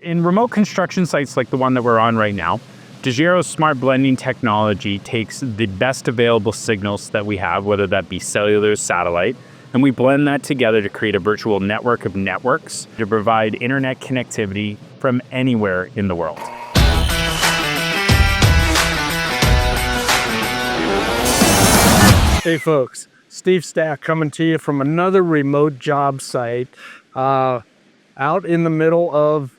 in remote construction sites like the one that we're on right now, Dejero Smart Blending Technology takes the best available signals that we have, whether that be cellular or satellite, and we blend that together to create a virtual network of networks to provide internet connectivity from anywhere in the world. Hey folks, Steve Stack coming to you from another remote job site out in the middle of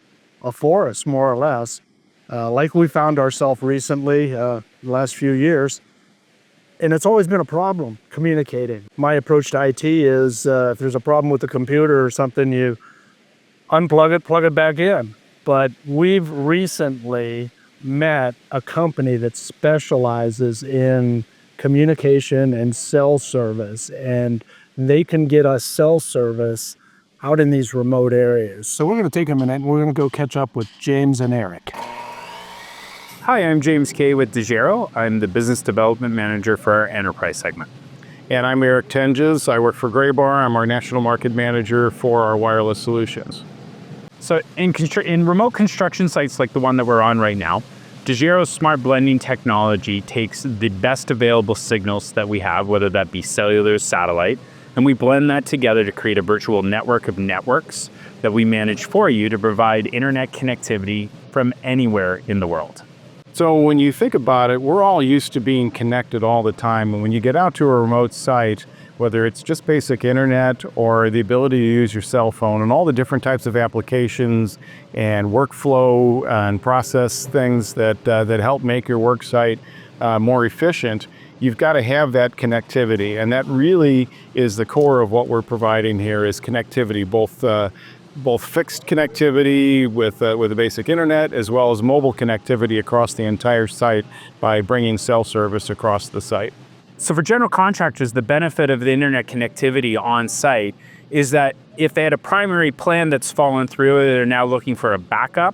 a forest, more or less, like we found ourselves recently the last few years. And it's always been a problem communicating. My approach to IT is if there's a problem with the computer or something, you unplug it, plug it back in. But we've recently met a company that specializes in communication and cell service, and they can get us cell service out in these remote areas. So we're going to take a minute and we're going to go catch up with James and Eric. Hi, I'm James Kay with Dejero. I'm the Business Development Manager for our Enterprise segment. And I'm Eric Toenjes. I work for Graybar. I'm our National Market Manager for our wireless solutions. So in remote construction sites like the one that we're on right now, Dejero Smart Blending Technology takes the best available signals that we have, whether that be cellular or satellite, and we blend that together to create a virtual network of networks that we manage for you to provide internet connectivity from anywhere in the world. So when you think about it, we're all used to being connected all the time. And when you get out to a remote site, whether it's just basic internet or the ability to use your cell phone and all the different types of applications and workflow and process things that help make your work site more efficient, you've got to have that connectivity. And that really is the core of what we're providing here is connectivity, both fixed connectivity with the basic internet as well as mobile connectivity across the entire site by bringing cell service across the site. So for general contractors, the benefit of the internet connectivity on site is that if they had a primary plan that's fallen through and they're now looking for a backup,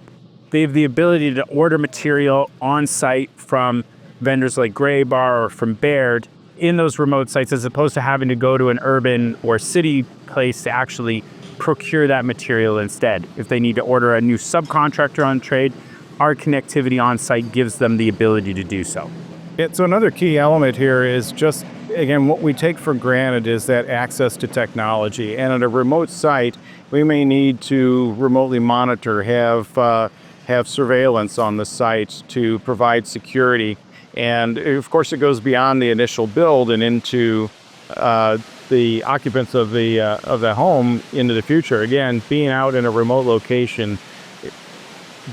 they have the ability to order material on site from vendors like Graybar or from Baird in those remote sites, as opposed to having to go to an urban or city place to actually procure that material instead. If they need to order a new subcontractor on trade, our connectivity on site gives them the ability to do so. Yeah, so another key element here is just, again, what we take for granted is that access to technology. And at a remote site, we may need to remotely monitor, have surveillance on the site to provide security. And of course, it goes beyond the initial build and into the occupants of the home into the future. Again, being out in a remote location,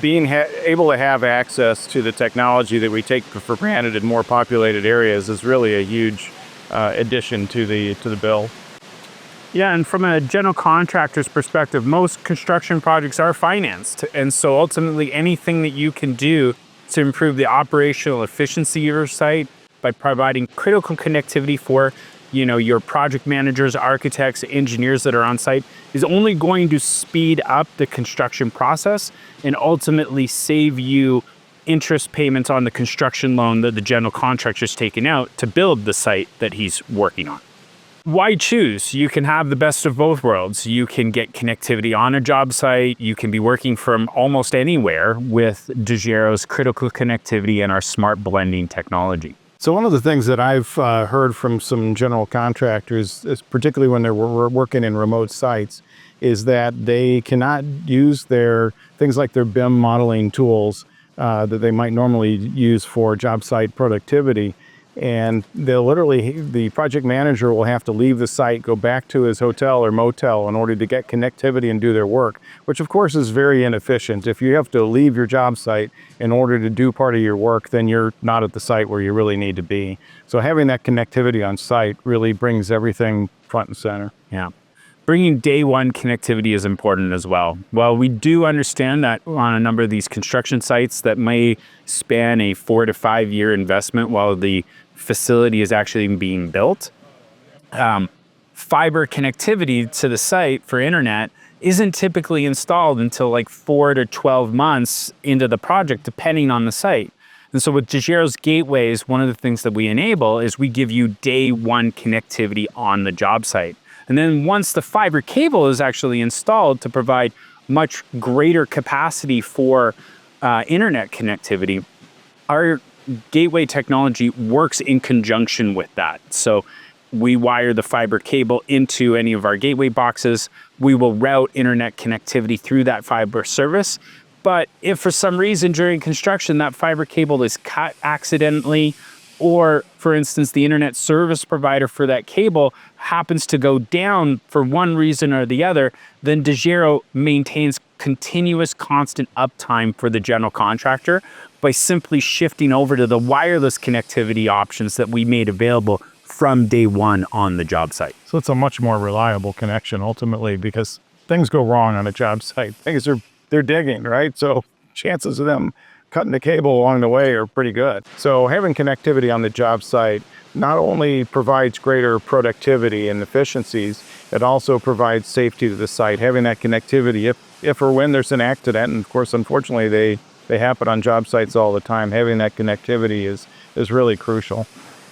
being able to have access to the technology that we take for granted in more populated areas is really a huge addition to the bill. Yeah, and from a general contractor's perspective, most construction projects are financed. And so ultimately anything that you can do to improve the operational efficiency of your site by providing critical connectivity for your project managers, architects, engineers that are on site is only going to speed up the construction process and ultimately save you interest payments on the construction loan that the general contractor's taken out to build the site that he's working on. Why choose? You can have the best of both worlds. You can get connectivity on a job site. You can be working from almost anywhere with Dejero's critical connectivity and our smart blending technology. So one of the things that I've heard from some general contractors, particularly when they're working in remote sites, is that they cannot use their things like their BIM modeling tools that they might normally use for job site productivity. And the project manager will have to leave the site, go back to his hotel or motel in order to get connectivity and do their work, which of course is very inefficient. If you have to leave your job site in order to do part of your work, then you're not at the site where you really need to be. So having that connectivity on site really brings everything front and center. Yeah. Bringing day one connectivity is important as well. While we do understand that on a number of these construction sites that may span a 4 to 5 year investment while the facility is actually being built, fiber connectivity to the site for internet isn't typically installed until like 4 to 12 months into the project, depending on the site. And so with Dejero's Gateways, one of the things that we enable is we give you day one connectivity on the job site. And then once the fiber cable is actually installed to provide much greater capacity for internet connectivity, our gateway technology works in conjunction with that. So we wire the fiber cable into any of our gateway boxes. We will route internet connectivity through that fiber service. But if for some reason during construction that fiber cable is cut accidentally, or for instance, the internet service provider for that cable happens to go down for one reason or the other, then Dejero maintains continuous constant uptime for the general contractor by simply shifting over to the wireless connectivity options that we made available from day one on the job site. So it's a much more reliable connection ultimately, because things go wrong on a job site. They're digging, right? So chances of them cutting the cable along the way are pretty good. So having connectivity on the job site not only provides greater productivity and efficiencies, it also provides safety to the site. Having that connectivity, if or when there's an accident, and of course, unfortunately, they happen on job sites all the time, having that connectivity is really crucial.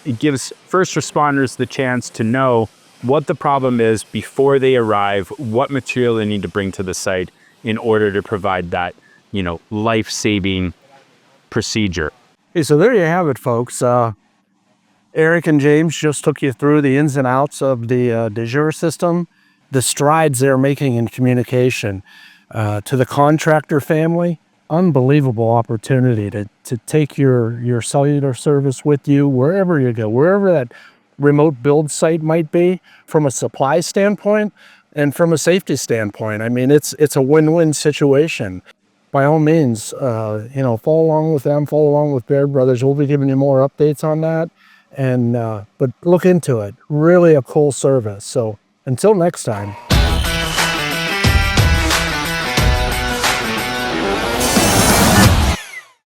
It gives first responders the chance to know what the problem is before they arrive, what material they need to bring to the site in order to provide that, life-saving procedure. Hey, so there you have it, folks. Eric and James just took you through the ins and outs of the Dejero system, the strides they're making in communication. To the contractor family, unbelievable opportunity to take your cellular service with you wherever you go, wherever that remote build site might be, from a supply standpoint and from a safety standpoint. I mean, it's a win-win situation. By all means, follow along with them, follow along with Baird Brothers. We'll be giving you more updates on that. And but look into it. Really a cool service. So until next time.